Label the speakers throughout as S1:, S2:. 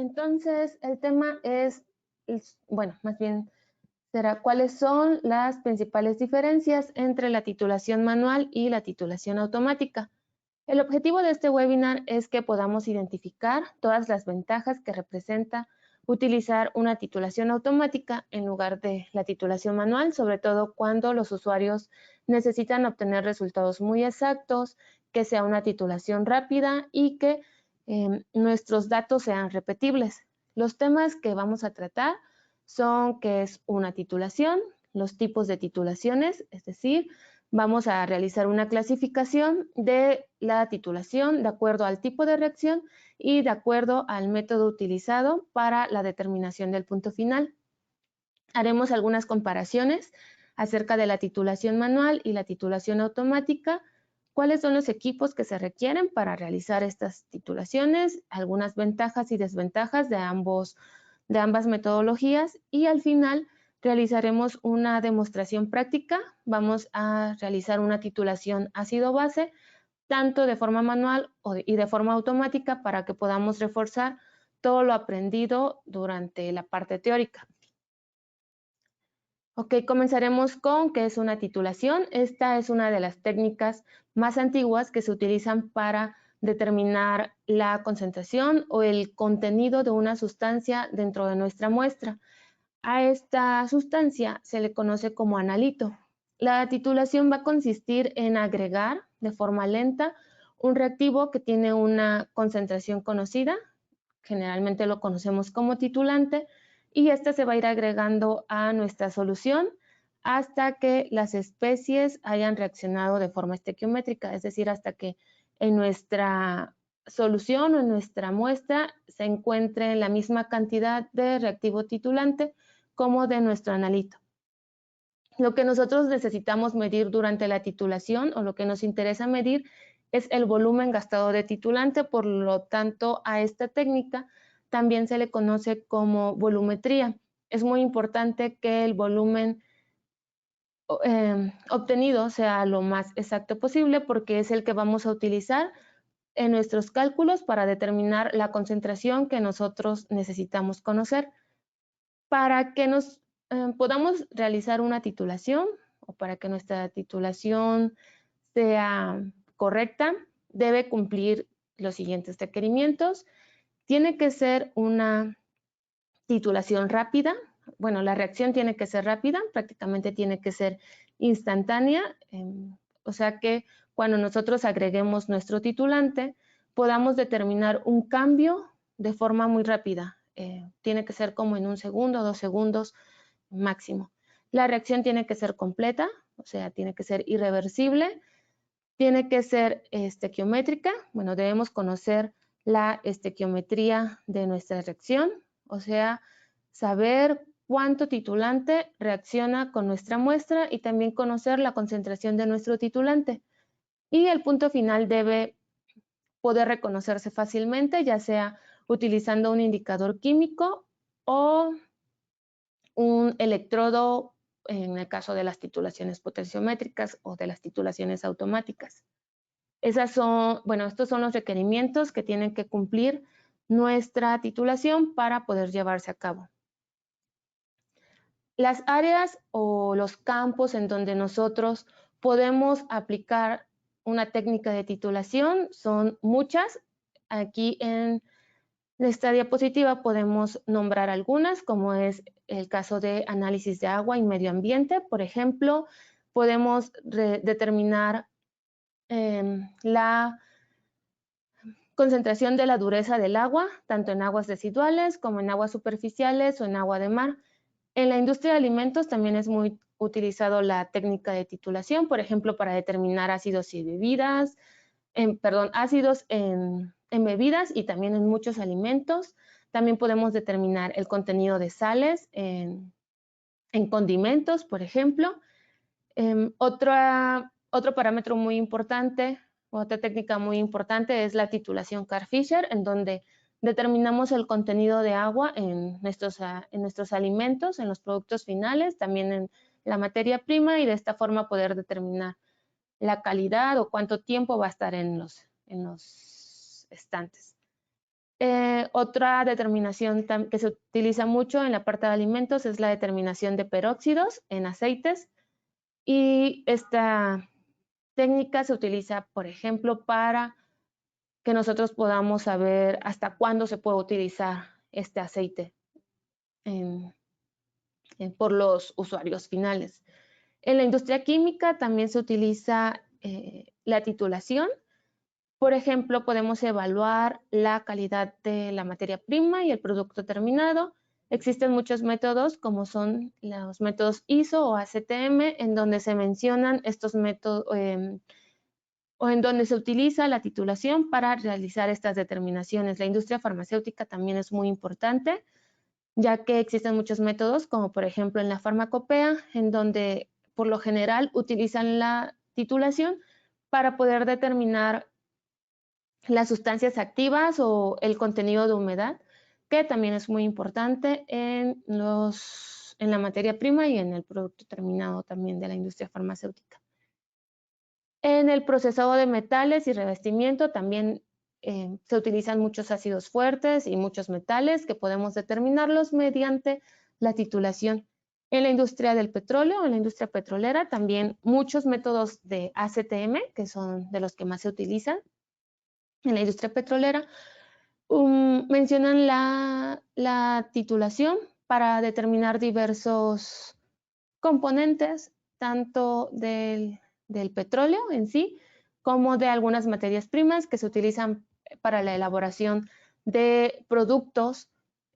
S1: Entonces, el tema bueno, más bien será cuáles son las principales diferencias entre la titulación manual y la titulación automática. El objetivo de este webinar es que podamos identificar todas las ventajas que representa utilizar una titulación automática en lugar de la titulación manual, sobre todo cuando los usuarios necesitan obtener resultados muy exactos, que sea una titulación rápida y que nuestros datos sean repetibles. Los temas que vamos a tratar son qué es una titulación, los tipos de titulaciones, es decir, vamos a realizar una clasificación de la titulación de acuerdo al tipo de reacción y de acuerdo al método utilizado para la determinación del punto final. Haremos algunas comparaciones acerca de la titulación manual y la titulación automática, cuáles son los equipos que se requieren para realizar estas titulaciones, algunas ventajas y desventajas de ambas metodologías y al final realizaremos una demostración práctica. Vamos a realizar una titulación ácido-base, tanto de forma manual y de forma automática para que podamos reforzar todo lo aprendido durante la parte teórica. Ok, comenzaremos con qué es una titulación. Esta es una de las técnicas más antiguas que se utilizan para determinar la concentración o el contenido de una sustancia dentro de nuestra muestra. A esta sustancia se le conoce como analito. La titulación va a consistir en agregar de forma lenta un reactivo que tiene una concentración conocida, generalmente lo conocemos como titulante, y este se va a ir agregando a nuestra solución hasta que las especies hayan reaccionado de forma estequiométrica, es decir, hasta que en nuestra solución o en nuestra muestra se encuentre la misma cantidad de reactivo titulante como de nuestro analito. Lo que nosotros necesitamos medir durante la titulación o lo que nos interesa medir es el volumen gastado de titulante, por lo tanto a esta técnica también se le conoce como volumetría. Es muy importante que el volumen obtenido sea lo más exacto posible porque es el que vamos a utilizar en nuestros cálculos para determinar la concentración que nosotros necesitamos conocer. Para que nos podamos realizar una titulación o para que nuestra titulación sea correcta, debe cumplir los siguientes requerimientos. Tiene que ser una titulación rápida. Bueno, la reacción tiene que ser rápida, prácticamente tiene que ser instantánea, o sea que cuando nosotros agreguemos nuestro titulante, podamos determinar un cambio de forma muy rápida. Tiene que ser como en 1 segundo, 2 segundos máximo. La reacción tiene que ser completa, o sea, tiene que ser irreversible, tiene que ser estequiométrica. Bueno, debemos conocer la estequiometría de nuestra reacción, o sea, saber cuánto titulante reacciona con nuestra muestra y también conocer la concentración de nuestro titulante. Y el punto final debe poder reconocerse fácilmente, ya sea utilizando un indicador químico o un electrodo en el caso de las titulaciones potenciométricas o de las titulaciones automáticas. Estos son los requerimientos que tienen que cumplir nuestra titulación para poder llevarse a cabo. Las áreas o los campos en donde nosotros podemos aplicar una técnica de titulación son muchas. Aquí en esta diapositiva podemos nombrar algunas, como es el caso de análisis de agua y medio ambiente. Por ejemplo, podemos determinar la concentración de la dureza del agua, tanto en aguas residuales como en aguas superficiales o en agua de mar. En la industria de alimentos también es muy utilizado la técnica de titulación, por ejemplo, para determinar ácidos y bebidas, ácidos en bebidas y también en muchos alimentos. También podemos determinar el contenido de sales en condimentos, por ejemplo. Otro parámetro muy importante, otra técnica muy importante es la titulación Carr-Fisher, en donde determinamos el contenido de agua en nuestros alimentos, en los productos finales, también en la materia prima y de esta forma poder determinar la calidad o cuánto tiempo va a estar en los estantes. Otra determinación que se utiliza mucho en la parte de alimentos es la determinación de peróxidos en aceites, y esta técnica se utiliza, por ejemplo, para que nosotros podamos saber hasta cuándo se puede utilizar este aceite por los usuarios finales. En la industria química también se utiliza la titulación. Por ejemplo, podemos evaluar la calidad de la materia prima y el producto terminado. Existen muchos métodos, como son los métodos ISO o ACTM, en donde se mencionan estos métodos o en donde se utiliza la titulación para realizar estas determinaciones. La industria farmacéutica también es muy importante, ya que existen muchos métodos, como por ejemplo en la farmacopea, en donde por lo general utilizan la titulación para poder determinar las sustancias activas o el contenido de humedad, que también es muy importante en la materia prima y en el producto terminado también de la industria farmacéutica. En el procesado de metales y revestimiento también se utilizan muchos ácidos fuertes y muchos metales que podemos determinarlos mediante la titulación. En la industria del petróleo, en la industria petrolera, también muchos métodos de ACTM, que son de los que más se utilizan en la industria petrolera, mencionan la titulación para determinar diversos componentes, tanto del petróleo en sí, como de algunas materias primas que se utilizan para la elaboración de productos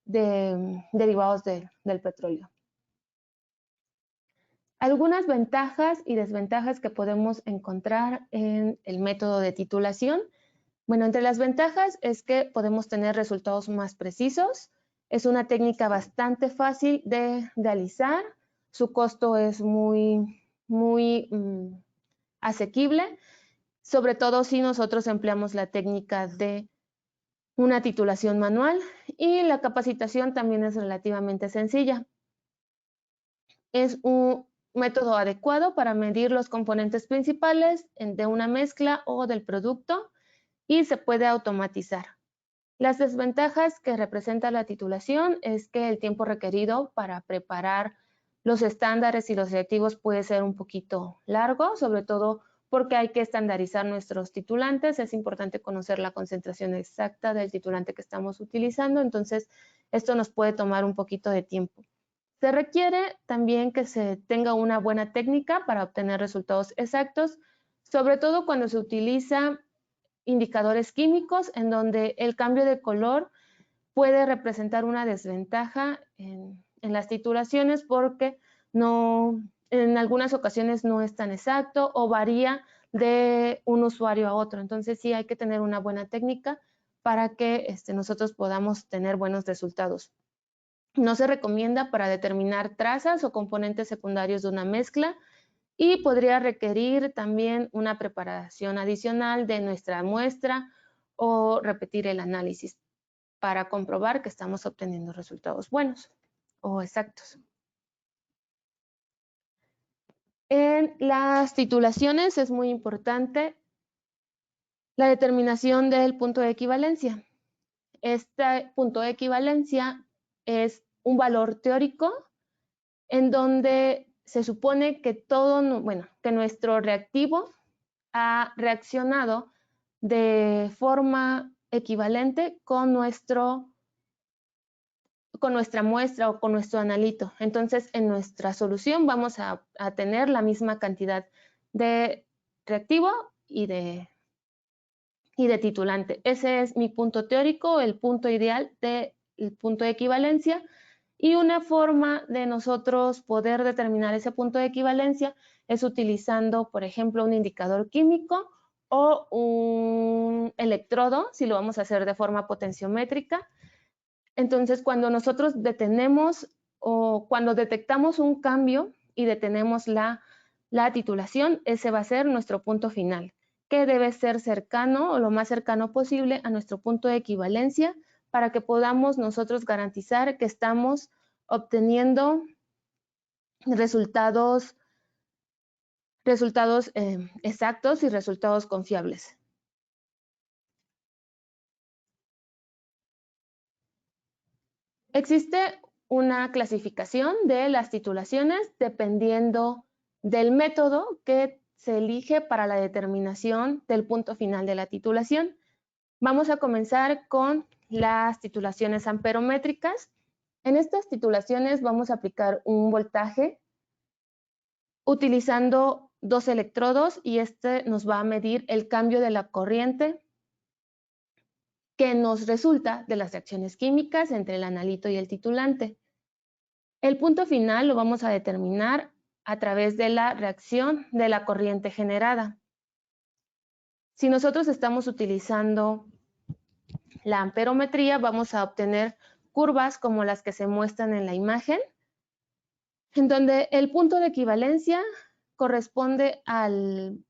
S1: derivados del petróleo. Algunas ventajas y desventajas que podemos encontrar en el método de titulación. Bueno, entre las ventajas es que podemos tener resultados más precisos. Es una técnica bastante fácil de realizar. Su costo es muy asequible, sobre todo si nosotros empleamos la técnica de una titulación manual, y la capacitación también es relativamente sencilla. Es un método adecuado para medir los componentes principales de una mezcla o del producto, y se puede automatizar. Las desventajas que representa la titulación es que el tiempo requerido para preparar los estándares y los reactivos puede ser un poquito largo, sobre todo porque hay que estandarizar nuestros titulantes. Es importante conocer la concentración exacta del titulante que estamos utilizando, entonces esto nos puede tomar un poquito de tiempo. Se requiere también que se tenga una buena técnica para obtener resultados exactos, sobre todo cuando se utiliza indicadores químicos en donde el cambio de color puede representar una desventaja en las titulaciones, porque en algunas ocasiones no es tan exacto o varía de un usuario a otro. Entonces sí hay que tener una buena técnica para que nosotros podamos tener buenos resultados. No se recomienda para determinar trazas o componentes secundarios de una mezcla, y podría requerir también una preparación adicional de nuestra muestra o repetir el análisis para comprobar que estamos obteniendo resultados buenos o exactos. En las titulaciones es muy importante la determinación del punto de equivalencia. Este punto de equivalencia es un valor teórico en donde se supone que que nuestro reactivo ha reaccionado de forma equivalente con nuestra muestra o con nuestro analito. Entonces, en nuestra solución vamos a tener la misma cantidad de reactivo y de titulante. Ese es mi punto teórico, el punto ideal del punto de equivalencia. Y una forma de nosotros poder determinar ese punto de equivalencia es utilizando, por ejemplo, un indicador químico o un electrodo, si lo vamos a hacer de forma potenciométrica. Entonces, cuando nosotros detenemos o cuando detectamos un cambio y detenemos la titulación, ese va a ser nuestro punto final, que debe ser cercano o lo más cercano posible a nuestro punto de equivalencia, para que podamos nosotros garantizar que estamos obteniendo resultados exactos y resultados confiables. Existe una clasificación de las titulaciones dependiendo del método que se elige para la determinación del punto final de la titulación. Vamos a comenzar con las titulaciones amperométricas. En estas titulaciones vamos a aplicar un voltaje utilizando 2 electrodos y este nos va a medir el cambio de la corriente que nos resulta de las reacciones químicas entre el analito y el titulante. El punto final lo vamos a determinar a través de la reacción de la corriente generada. Si nosotros estamos utilizando la amperometría, vamos a obtener curvas como las que se muestran en la imagen, en donde el punto de equivalencia corresponde al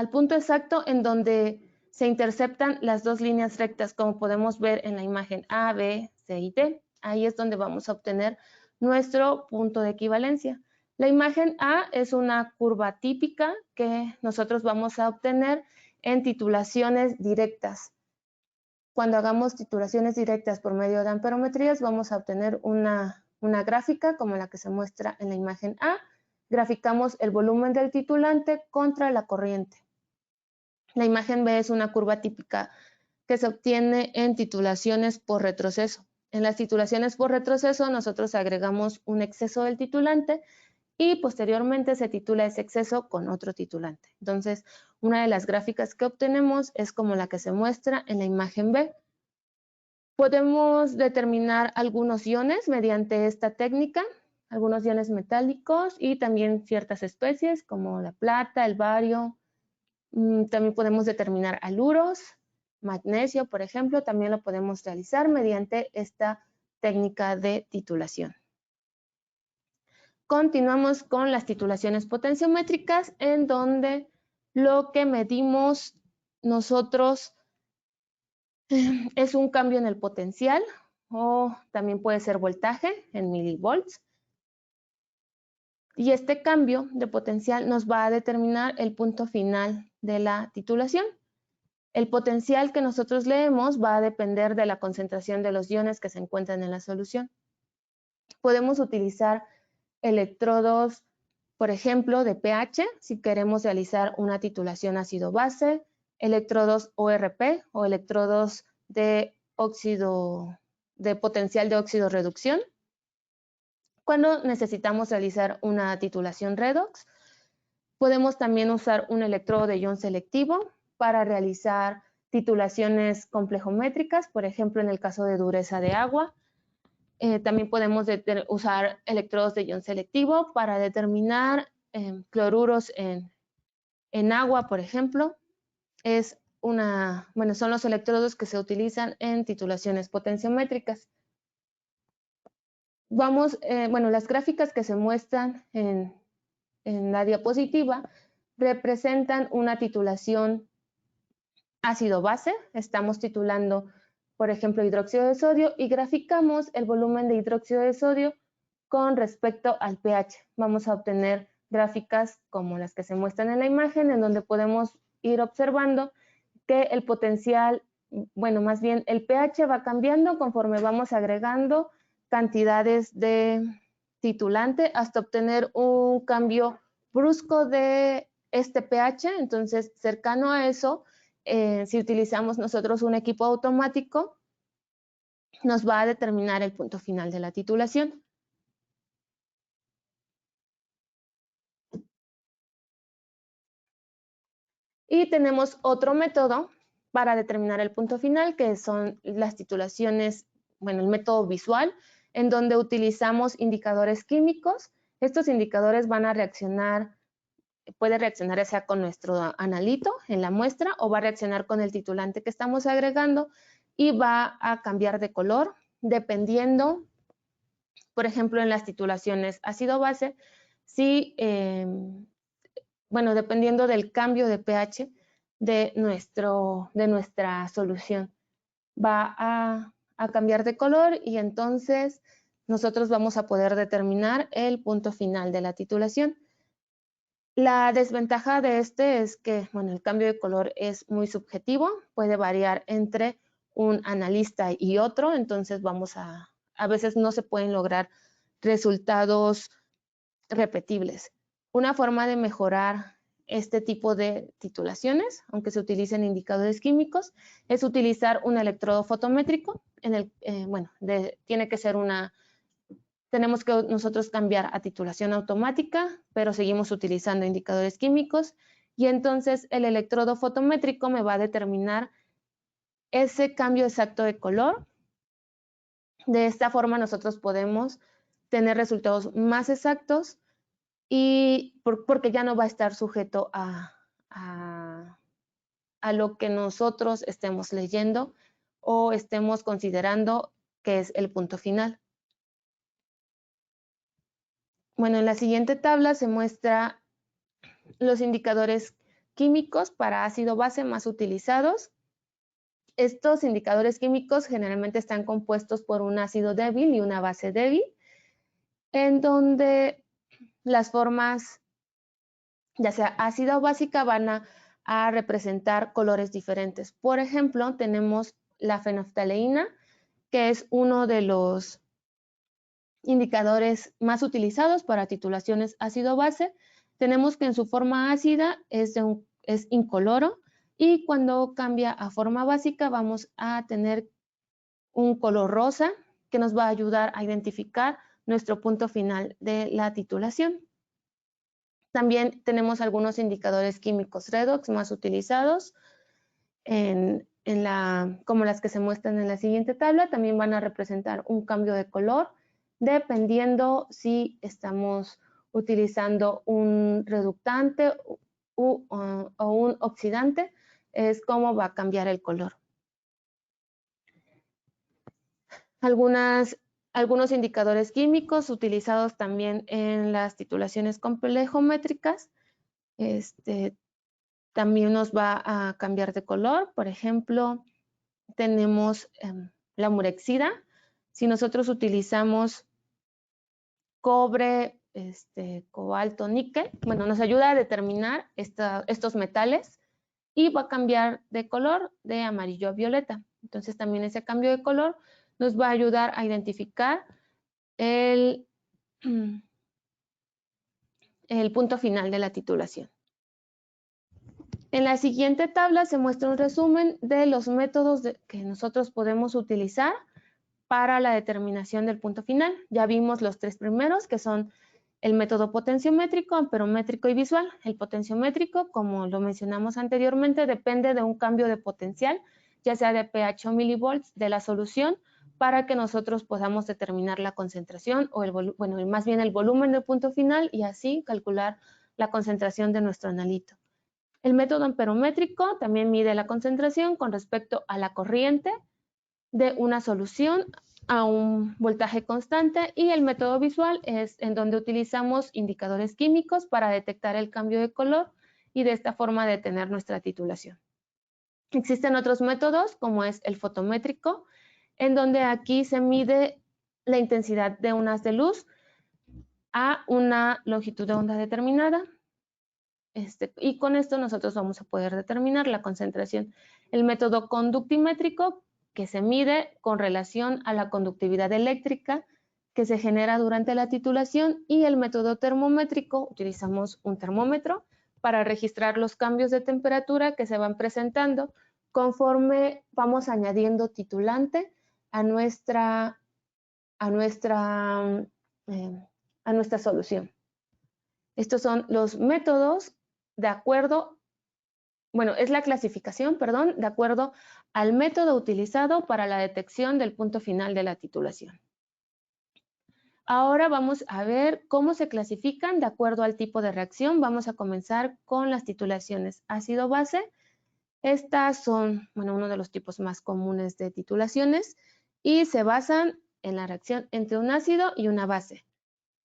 S1: punto exacto en donde se interceptan las dos líneas rectas, como podemos ver en la imagen A, B, C y D. Ahí es donde vamos a obtener nuestro punto de equivalencia. La imagen A es una curva típica que nosotros vamos a obtener en titulaciones directas. Cuando hagamos titulaciones directas por medio de amperometrías, vamos a obtener una gráfica como la que se muestra en la imagen A. Graficamos el volumen del titulante contra la corriente. La imagen B es una curva típica que se obtiene en titulaciones por retroceso. En las titulaciones por retroceso nosotros agregamos un exceso del titulante y posteriormente se titula ese exceso con otro titulante. Entonces, una de las gráficas que obtenemos es como la que se muestra en la imagen B. Podemos determinar algunos iones mediante esta técnica, algunos iones metálicos y también ciertas especies como la plata, el bario. También podemos determinar haluros, magnesio, por ejemplo, también lo podemos realizar mediante esta técnica de titulación. Continuamos con las titulaciones potenciométricas, en donde lo que medimos nosotros es un cambio en el potencial o también puede ser voltaje en milivolts. Y este cambio de potencial nos va a determinar el punto final de la titulación. El potencial que nosotros leemos va a depender de la concentración de los iones que se encuentran en la solución. Podemos utilizar electrodos, por ejemplo, de pH, si queremos realizar una titulación ácido-base, electrodos ORP o electrodos de potencial de óxido-reducción. Cuando necesitamos realizar una titulación redox, podemos también usar un electrodo de ion selectivo para realizar titulaciones complejométricas, por ejemplo, en el caso de dureza de agua. También podemos usar electrodos de ion selectivo para determinar cloruros en agua, por ejemplo. Son los electrodos que se utilizan en titulaciones potenciométricas. Las gráficas que se muestran en la diapositiva representan una titulación ácido-base. Estamos titulando, por ejemplo, hidróxido de sodio y graficamos el volumen de hidróxido de sodio con respecto al pH. Vamos a obtener gráficas como las que se muestran en la imagen, en donde podemos ir observando que el potencial, más bien el pH va cambiando conforme vamos agregando cantidades de titulante hasta obtener un cambio brusco de este pH. Entonces, cercano a eso, si utilizamos nosotros un equipo automático, nos va a determinar el punto final de la titulación. Y tenemos otro método para determinar el punto final, que son las titulaciones, el método visual, en donde utilizamos indicadores químicos. Estos indicadores van a reaccionar, puede reaccionar ya sea con nuestro analito en la muestra o va a reaccionar con el titulante que estamos agregando y va a cambiar de color dependiendo, por ejemplo, en las titulaciones ácido-base, dependiendo del cambio de pH de nuestra solución. Va a cambiar de color y entonces nosotros vamos a poder determinar el punto final de la titulación. La desventaja de este es que, el cambio de color es muy subjetivo, puede variar entre un analista y otro, entonces a veces no se pueden lograr resultados repetibles. Una forma de mejorar este tipo de titulaciones, aunque se utilicen indicadores químicos, es utilizar un electrodo fotométrico. Tiene que ser tenemos que nosotros cambiar a titulación automática, pero seguimos utilizando indicadores químicos, y entonces el electrodo fotométrico me va a determinar ese cambio exacto de color. De esta forma nosotros podemos tener resultados más exactos y porque ya no va a estar sujeto a lo que nosotros estemos leyendo o estemos considerando que es el punto final. Bueno, en la siguiente tabla se muestra los indicadores químicos para ácido base más utilizados. Estos indicadores químicos generalmente están compuestos por un ácido débil y una base débil, en donde las formas, ya sea ácida o básica, van a representar colores diferentes. Por ejemplo, tenemos la fenolftaleína, que es uno de los indicadores más utilizados para titulaciones ácido-base. Tenemos que en su forma ácida es incoloro, y cuando cambia a forma básica vamos a tener un color rosa que nos va a ayudar a identificar nuestro punto final de la titulación. También tenemos algunos indicadores químicos redox más utilizados, como las que se muestran en la siguiente tabla. También van a representar un cambio de color dependiendo si estamos utilizando un reductante o un oxidante, es cómo va a cambiar el color. Algunos indicadores químicos utilizados también en las titulaciones complejométricas, también nos va a cambiar de color. Por ejemplo, tenemos la murexida. Si nosotros utilizamos cobre, cobalto, níquel, bueno, nos ayuda a determinar estos metales y va a cambiar de color de amarillo a violeta. Entonces también ese cambio de color nos va a ayudar a identificar el punto final de la titulación. En la siguiente tabla se muestra un resumen de los métodos que nosotros podemos utilizar para la determinación del punto final. Ya vimos los tres primeros, que son el método potenciométrico, amperométrico y visual. El potenciométrico, como lo mencionamos anteriormente, depende de un cambio de potencial, ya sea de pH o milivolts de la solución, para que nosotros podamos determinar la concentración o más bien el volumen del punto final, y así calcular la concentración de nuestro analito. El método amperométrico también mide la concentración con respecto a la corriente de una solución a un voltaje constante, y el método visual es en donde utilizamos indicadores químicos para detectar el cambio de color y de esta forma detener nuestra titulación. Existen otros métodos, como es el fotométrico, en donde aquí se mide la intensidad de un haz de luz a una longitud de onda determinada. Y con esto nosotros vamos a poder determinar la concentración. El método conductimétrico, que se mide con relación a la conductividad eléctrica que se genera durante la titulación, y el método termométrico, utilizamos un termómetro para registrar los cambios de temperatura que se van presentando conforme vamos añadiendo titulante a nuestra solución. Estos son los métodos de acuerdo, es la clasificación, perdón, de acuerdo al método utilizado para la detección del punto final de la titulación. Ahora vamos a ver cómo se clasifican de acuerdo al tipo de reacción. Vamos a comenzar con las titulaciones ácido-base. Estas son, uno de los tipos más comunes de titulaciones y se basan en la reacción entre un ácido y una base.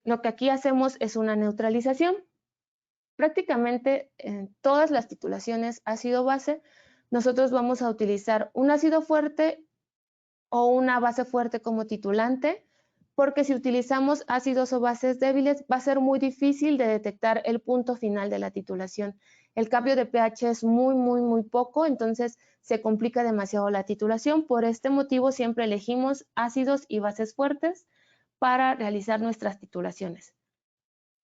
S1: Lo que aquí hacemos es una neutralización. Prácticamente en todas las titulaciones ácido-base, nosotros vamos a utilizar un ácido fuerte o una base fuerte como titulante, porque si utilizamos ácidos o bases débiles va a ser muy difícil de detectar el punto final de la titulación. el cambio de pH es muy poco, entonces se complica demasiado la titulación. Por este motivo siempre elegimos ácidos y bases fuertes para realizar nuestras titulaciones.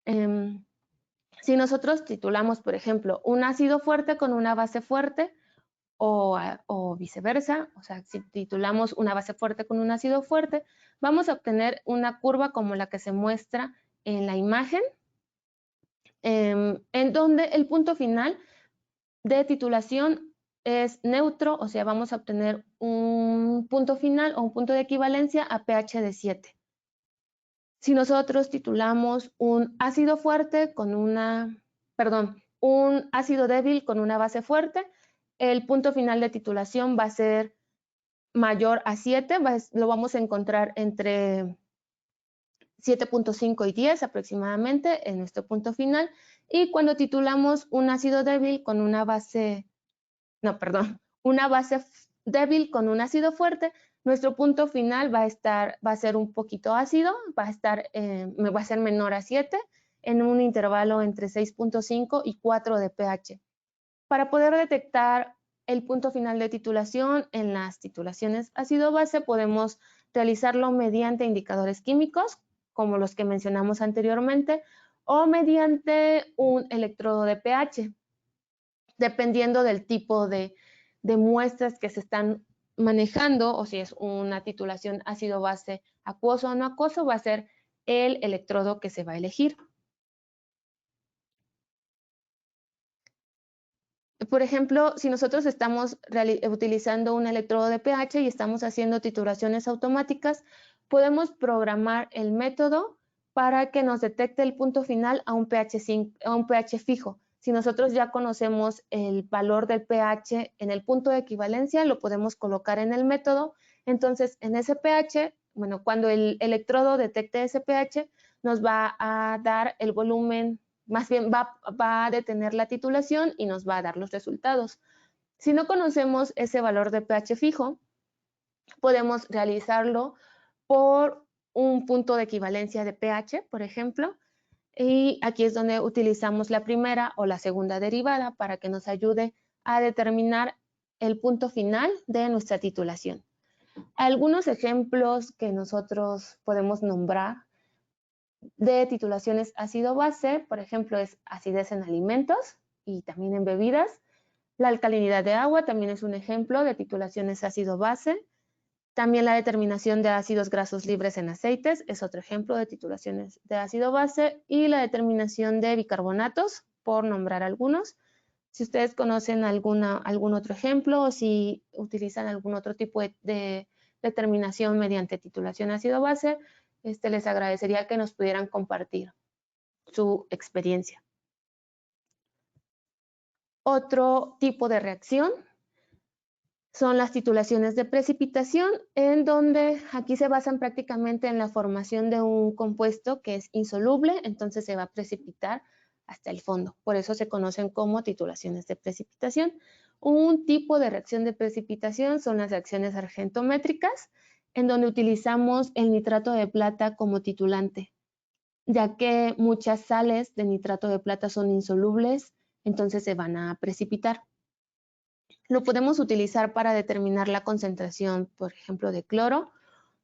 S1: Si nosotros titulamos, por ejemplo, un ácido fuerte con una base fuerte o viceversa, o sea, si titulamos una base fuerte con un ácido fuerte, vamos a obtener una curva como la que se muestra en la imagen, en donde el punto final de titulación es neutro, o sea, vamos a obtener un punto final o un punto de equivalencia a pH de 7. Si nosotros titulamos un ácido fuerte con un ácido débil con una base fuerte, el punto final de titulación va a ser mayor a 7, lo vamos a encontrar entre 7.5 y 10 aproximadamente en nuestro punto final. Y cuando titulamos un ácido débil con una base débil con un ácido fuerte, nuestro punto final va a ser un poquito ácido, va a ser menor a 7 en un intervalo entre 6.5 y 4 de pH. Para poder detectar el punto final de titulación en las titulaciones ácido-base, podemos realizarlo mediante indicadores químicos, como los que mencionamos anteriormente, o mediante un electrodo de pH, dependiendo del tipo de muestras que se están manejando, o si es una titulación ácido-base acuoso o no acuoso, va a ser el electrodo que se va a elegir. Por ejemplo, si nosotros estamos utilizando un electrodo de pH y estamos haciendo titulaciones automáticas, podemos programar el método para que nos detecte el punto final a un pH fijo. Si nosotros ya conocemos el valor del pH en el punto de equivalencia, lo podemos colocar en el método. Entonces, en ese pH, bueno, cuando el electrodo detecte ese pH, nos va a dar el volumen, más bien va a detener la titulación y nos va a dar los resultados. Si no conocemos ese valor de pH fijo, podemos realizarlo por un punto de equivalencia de pH, por ejemplo, y aquí es donde utilizamos la primera o la segunda derivada para que nos ayude a determinar el punto final de nuestra titulación. Algunos ejemplos que nosotros podemos nombrar de titulaciones ácido-base, por ejemplo, es acidez en alimentos y también en bebidas. La alcalinidad de agua también es un ejemplo de titulaciones ácido-base. También la determinación de ácidos grasos libres en aceites es otro ejemplo de titulaciones de ácido-base, y la determinación de bicarbonatos, por nombrar algunos. Si ustedes conocen algún otro ejemplo o si utilizan algún otro tipo de determinación mediante titulación ácido-base, les agradecería que nos pudieran compartir su experiencia. Otro tipo de reacción son las titulaciones de precipitación, en donde aquí se basan prácticamente en la formación de un compuesto que es insoluble, entonces se va a precipitar hasta el fondo. Por eso se conocen como titulaciones de precipitación. Un tipo de reacción de precipitación son las reacciones argentométricas, en donde utilizamos el nitrato de plata como titulante, ya que muchas sales de nitrato de plata son insolubles, entonces se van a precipitar. Lo podemos utilizar para determinar la concentración, por ejemplo, de cloro,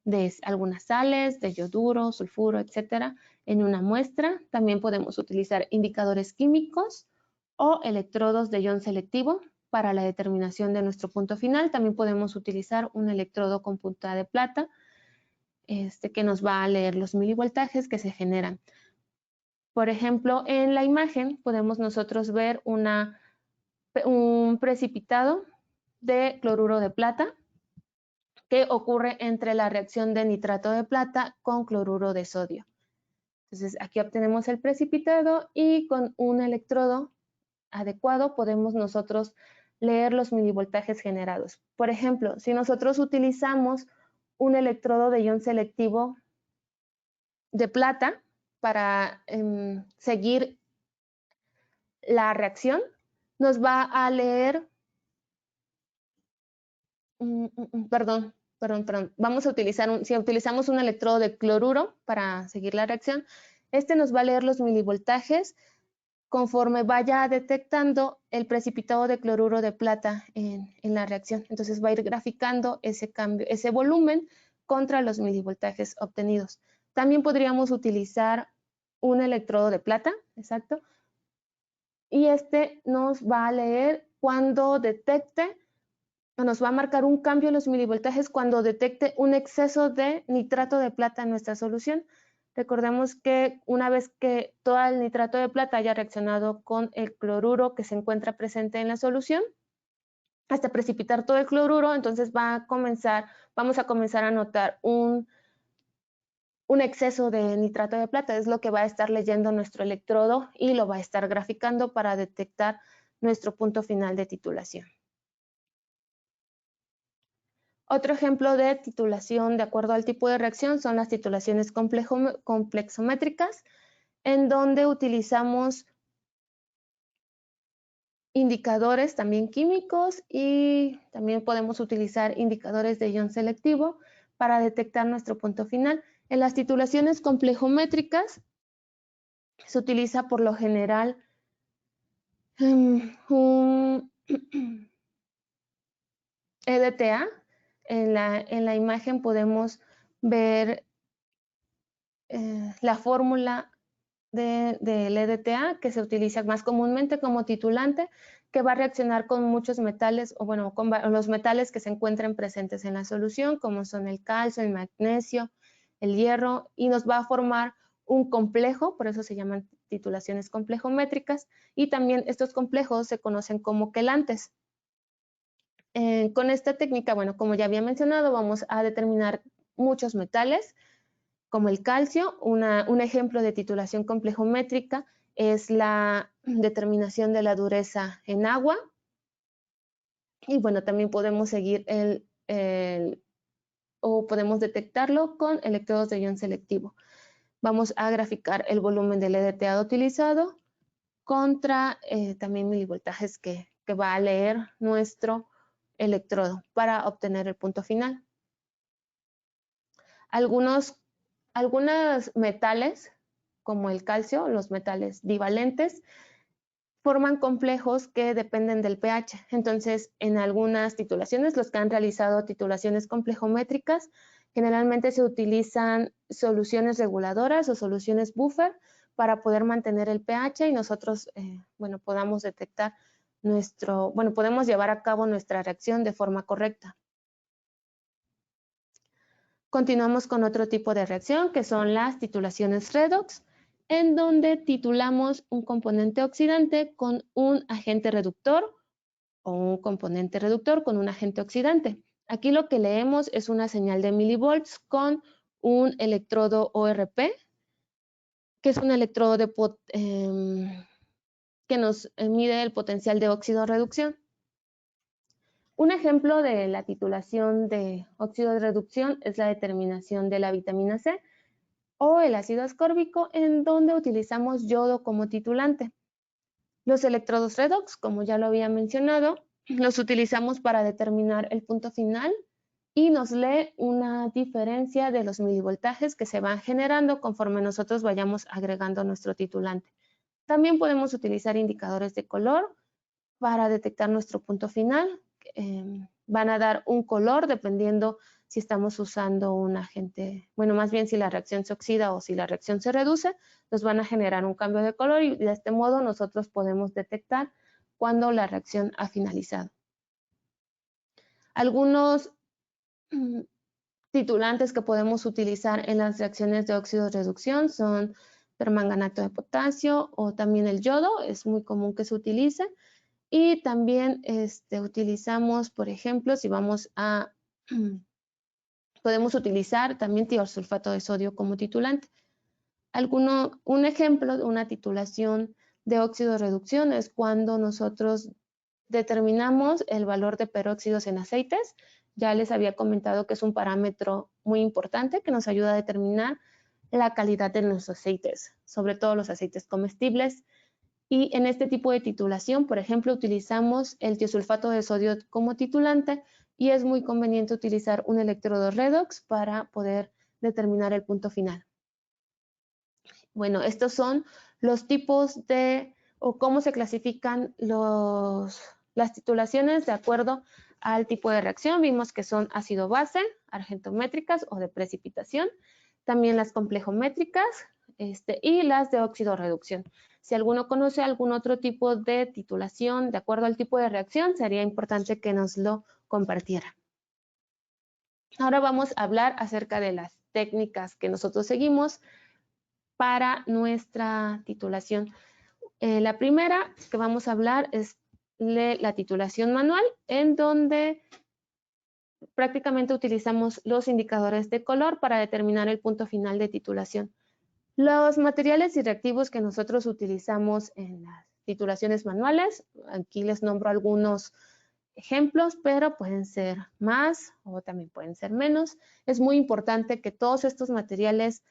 S1: de algunas sales, de yoduro, sulfuro, etcétera, en una muestra. También podemos utilizar indicadores químicos o electrodos de ion selectivo para la determinación de nuestro punto final. También podemos utilizar un electrodo con punta de plata, que nos va a leer los milivoltajes que se generan. Por ejemplo, en la imagen podemos nosotros ver un precipitado de cloruro de plata que ocurre entre la reacción de nitrato de plata con cloruro de sodio. Entonces aquí obtenemos el precipitado y con un electrodo adecuado podemos nosotros leer los milivoltajes generados. Por ejemplo, si nosotros utilizamos un electrodo de ion selectivo de plata para seguir la reacción, nos va a leer, perdón, vamos a utilizar, si utilizamos un electrodo de cloruro para seguir la reacción, nos va a leer los milivoltajes conforme vaya detectando el precipitado de cloruro de plata en la reacción. Entonces va a ir graficando ese cambio, ese volumen contra los milivoltajes obtenidos. También podríamos utilizar un electrodo de plata, exacto, y este nos va a leer cuando detecte, o nos va a marcar un cambio en los milivoltajes cuando detecte un exceso de nitrato de plata en nuestra solución. Recordemos que una vez que todo el nitrato de plata haya reaccionado con el cloruro que se encuentra presente en la solución, hasta precipitar todo el cloruro, entonces vamos a comenzar a notar un exceso de nitrato de plata. Es lo que va a estar leyendo nuestro electrodo y lo va a estar graficando para detectar nuestro punto final de titulación. Otro ejemplo de titulación de acuerdo al tipo de reacción son las titulaciones complexométricas, en donde utilizamos indicadores también químicos y también podemos utilizar indicadores de ion selectivo para detectar nuestro punto final. En las titulaciones complejométricas se utiliza por lo general un EDTA. En la imagen podemos ver la fórmula del EDTA que se utiliza más comúnmente como titulante, que va a reaccionar con muchos metales, o bueno, con los metales que se encuentren presentes en la solución, como son el calcio, el magnesio, el hierro, y nos va a formar un complejo, por eso se llaman titulaciones complejométricas, y también estos complejos se conocen como quelantes. Con esta técnica, bueno, como ya había mencionado, vamos a determinar muchos metales, como el calcio. Un ejemplo de titulación complejométrica es la determinación de la dureza en agua. Y bueno, también podemos seguir o podemos detectarlo con electrodos de ion selectivo. Vamos a graficar el volumen del EDTA utilizado contra también milivoltajes que va a leer nuestro electrodo para obtener el punto final. Algunos metales, como el calcio, los metales divalentes, forman complejos que dependen del pH. Entonces, en algunas titulaciones, los que han realizado titulaciones complejométricas, generalmente se utilizan soluciones reguladoras o soluciones buffer para poder mantener el pH y nosotros, podamos detectar podemos llevar a cabo nuestra reacción de forma correcta. Continuamos con otro tipo de reacción que son las titulaciones redox, en donde titulamos un componente oxidante con un agente reductor o un componente reductor con un agente oxidante. Aquí lo que leemos es una señal de milivolts con un electrodo ORP, que es un electrodo que nos mide el potencial de óxido reducción. Un ejemplo de la titulación de óxido de reducción es la determinación de la vitamina C o el ácido ascórbico, en donde utilizamos yodo como titulante. Los electrodos redox, como ya lo había mencionado, los utilizamos para determinar el punto final y nos lee una diferencia de los milivoltajes que se van generando conforme nosotros vayamos agregando nuestro titulante. También podemos utilizar indicadores de color para detectar nuestro punto final. Van a dar un color dependiendo si estamos usando un agente, más bien si la reacción se oxida o si la reacción se reduce, nos van a generar un cambio de color y de este modo nosotros podemos detectar cuando la reacción ha finalizado. Algunos titulantes que podemos utilizar en las reacciones de óxido de reducción son permanganato de potasio o también el yodo, es muy común que se utilice. Y también utilizamos, por ejemplo, si vamos a, podemos utilizar también tiosulfato de sodio como titulante. Un ejemplo de una titulación de óxido de reducción es cuando nosotros determinamos el valor de peróxidos en aceites. Ya les había comentado que es un parámetro muy importante que nos ayuda a determinar la calidad de nuestros aceites, sobre todo los aceites comestibles. Y en este tipo de titulación, por ejemplo, utilizamos el tiosulfato de sodio como titulante y es muy conveniente utilizar un electrodo redox para poder determinar el punto final. Bueno, estos son los tipos de o cómo se clasifican las titulaciones de acuerdo al tipo de reacción. Vimos que son ácido-base, argentométricas o de precipitación, también las complejométricas y las de óxido-reducción. Si alguno conoce algún otro tipo de titulación de acuerdo al tipo de reacción, sería importante que nos lo compartiera. Ahora vamos a hablar acerca de las técnicas que nosotros seguimos para nuestra titulación. La primera que vamos a hablar es la titulación manual, en donde prácticamente utilizamos los indicadores de color para determinar el punto final de titulación. Los materiales y reactivos que nosotros utilizamos en las titulaciones manuales, aquí les nombro algunos ejemplos, pero pueden ser más o también pueden ser menos. Es muy importante que todos estos materiales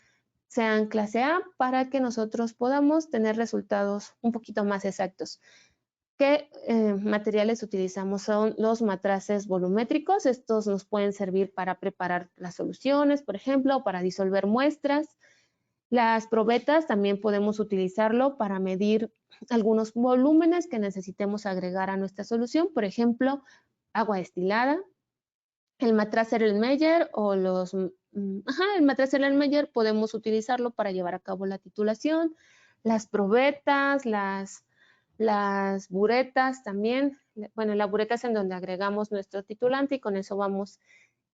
S1: sean clase A para que nosotros podamos tener resultados un poquito más exactos. ¿Qué materiales utilizamos? Son los matraces volumétricos. Estos nos pueden servir para preparar las soluciones, por ejemplo, o para disolver muestras. Las probetas también podemos utilizarlo para medir algunos volúmenes que necesitemos agregar a nuestra solución, por ejemplo, agua destilada. El matraz Erlenmeyer o el matraz Erlenmeyer podemos utilizarlo para llevar a cabo la titulación. Las probetas, las buretas también. Bueno, la bureta es en donde agregamos nuestro titulante y con eso vamos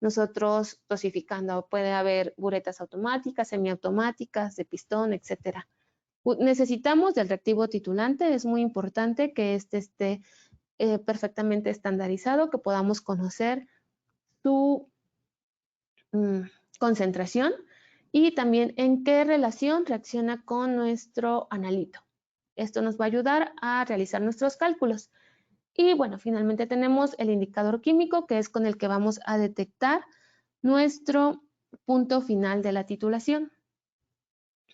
S1: nosotros dosificando. Puede haber buretas automáticas, semiautomáticas, de pistón, etcétera. Necesitamos del reactivo titulante. Es muy importante que este esté perfectamente estandarizado, que podamos conocer su concentración y también en qué relación reacciona con nuestro analito. Esto nos va a ayudar a realizar nuestros cálculos. Y bueno, finalmente tenemos el indicador químico, que es con el que vamos a detectar nuestro punto final de la titulación.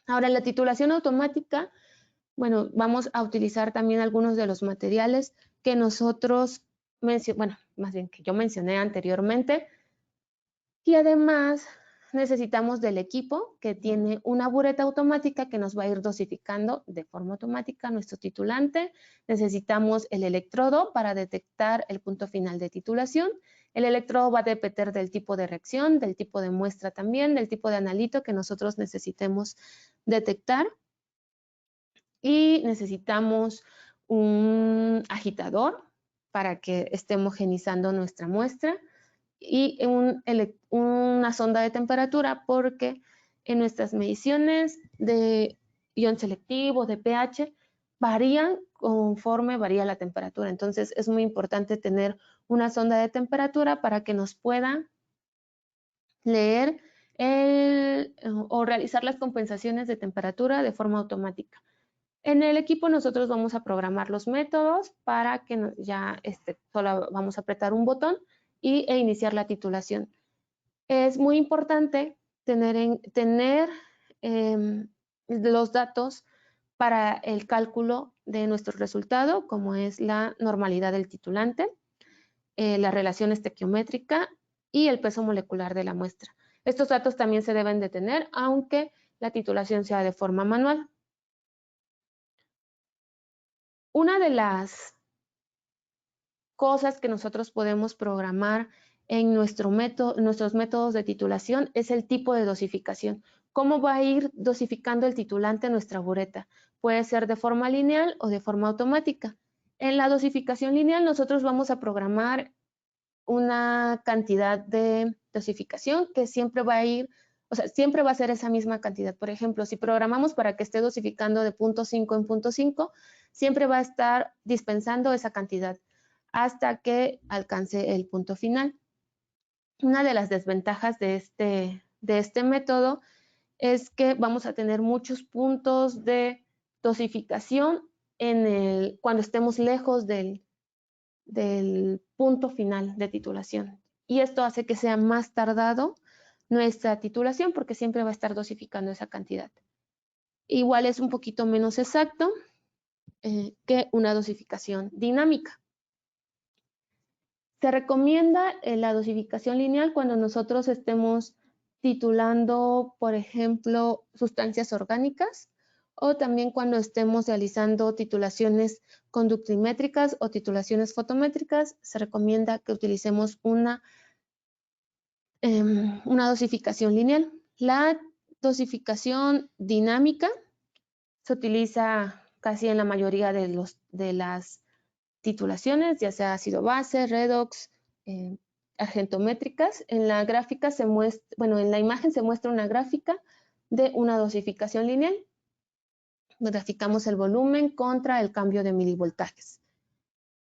S1: Ahora, la titulación automática, bueno, vamos a utilizar también algunos de los materiales que nosotros, más bien que yo mencioné anteriormente. Y además necesitamos del equipo que tiene una bureta automática que nos va a ir dosificando de forma automática nuestro titulante. Necesitamos el electrodo para detectar el punto final de titulación. El electrodo va a depender del tipo de reacción, del tipo de muestra también, del tipo de analito que nosotros necesitemos detectar. Y necesitamos un agitador para que esté homogenizando nuestra muestra y una sonda de temperatura, porque en nuestras mediciones de ion selectivo, de pH, varían conforme varía la temperatura. Entonces es muy importante tener una sonda de temperatura para que nos pueda leer o realizar las compensaciones de temperatura de forma automática. En el equipo nosotros vamos a programar los métodos para que solo vamos a apretar un botón e iniciar la titulación. Es muy importante tener los datos para el cálculo de nuestro resultado, como es la normalidad del titulante, la relación estequiométrica y el peso molecular de la muestra. Estos datos también se deben de tener, aunque la titulación sea de forma manual. Una de las cosas que nosotros podemos programar en nuestros métodos de titulación es el tipo de dosificación. ¿Cómo va a ir dosificando el titulante nuestra bureta? Puede ser de forma lineal o de forma automática. En la dosificación lineal nosotros vamos a programar una cantidad de dosificación que siempre va a ir, o sea, siempre va a ser esa misma cantidad. Por ejemplo, si programamos para que esté dosificando de 0.5 en 0.5, siempre va a estar dispensando esa cantidad hasta que alcance el punto final. Una de las desventajas de este método es que vamos a tener muchos puntos de dosificación cuando estemos lejos del punto final de titulación. Y esto hace que sea más tardado nuestra titulación porque siempre va a estar dosificando esa cantidad. Igual es un poquito menos exacto que una dosificación dinámica. Se recomienda la dosificación lineal cuando nosotros estemos titulando, por ejemplo, sustancias orgánicas o también cuando estemos realizando titulaciones conductimétricas o titulaciones fotométricas, se recomienda que utilicemos una dosificación lineal. La dosificación dinámica se utiliza casi en la mayoría de las titulaciones, ya sea ácido base, redox, argentométricas. En la gráfica se muestra, bueno, en la imagen se muestra una gráfica de una dosificación lineal. Graficamos el volumen contra el cambio de milivoltajes.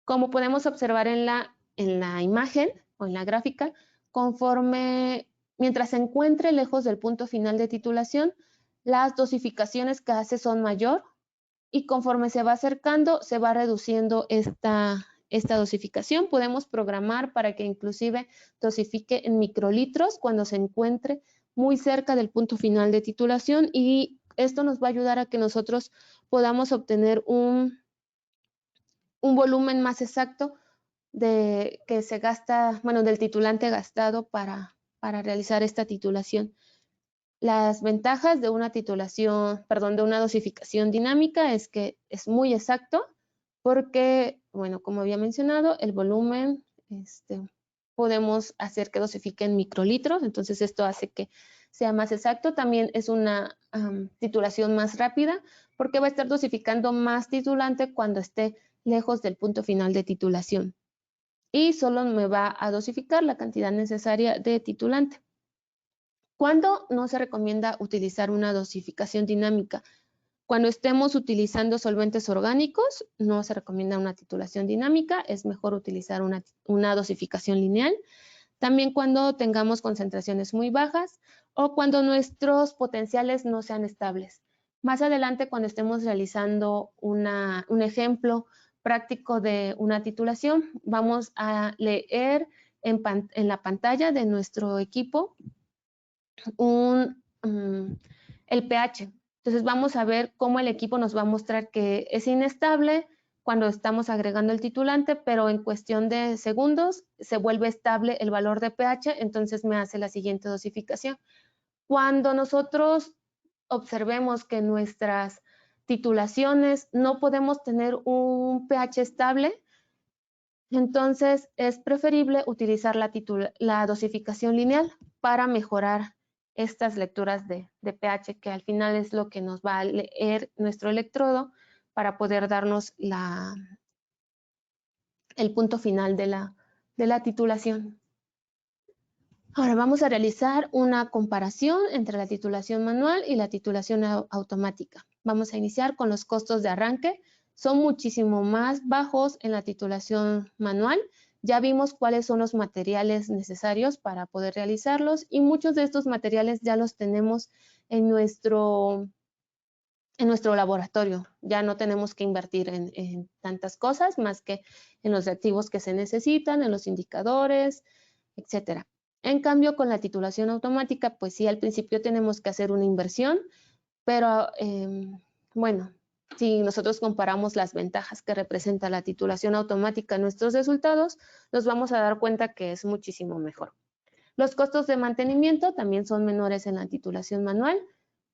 S1: Como podemos observar en la imagen o en la gráfica, mientras se encuentre lejos del punto final de titulación, las dosificaciones que hace son mayor, y conforme se va acercando, se va reduciendo esta dosificación. Podemos programar para que inclusive dosifique en microlitros cuando se encuentre muy cerca del punto final de titulación, y esto nos va a ayudar a que nosotros podamos obtener un volumen más exacto del titulante gastado para realizar esta titulación. Las ventajas de una de una dosificación dinámica es que es muy exacto porque, bueno, como había mencionado, el volumen podemos hacer que dosifique en microlitros, entonces esto hace que sea más exacto. También es una titulación más rápida porque va a estar dosificando más titulante cuando esté lejos del punto final de titulación, y solo me va a dosificar la cantidad necesaria de titulante. ¿Cuándo no se recomienda utilizar una dosificación dinámica? Cuando estemos utilizando solventes orgánicos, no se recomienda una titulación dinámica, es mejor utilizar una dosificación lineal. También cuando tengamos concentraciones muy bajas o cuando nuestros potenciales no sean estables. Más adelante, cuando estemos realizando un ejemplo práctico de una titulación, vamos a leer en la pantalla de nuestro equipo el pH. Entonces vamos a ver cómo el equipo nos va a mostrar que es inestable cuando estamos agregando el titulante, pero en cuestión de segundos se vuelve estable el valor de pH, entonces me hace la siguiente dosificación. Cuando nosotros observemos que nuestras titulaciones no podemos tener un pH estable, entonces es preferible utilizar la dosificación lineal para mejorar estas lecturas de pH, que al final es lo que nos va a leer nuestro electrodo para poder darnos el punto final de la titulación. Ahora vamos a realizar una comparación entre la titulación manual y la titulación automática. Vamos a iniciar con los costos de arranque. Son muchísimo más bajos en la titulación manual. Ya vimos cuáles son los materiales necesarios para poder realizarlos, y muchos de estos materiales ya los tenemos en nuestro laboratorio. Ya no tenemos que invertir en tantas cosas más que en los reactivos que se necesitan, en los indicadores, etcétera. En cambio, con la titulación automática, pues sí, al principio tenemos que hacer una inversión, pero bueno, si nosotros comparamos las ventajas que representa la titulación automática en nuestros resultados, nos vamos a dar cuenta que es muchísimo mejor. Los costos de mantenimiento también son menores en la titulación manual.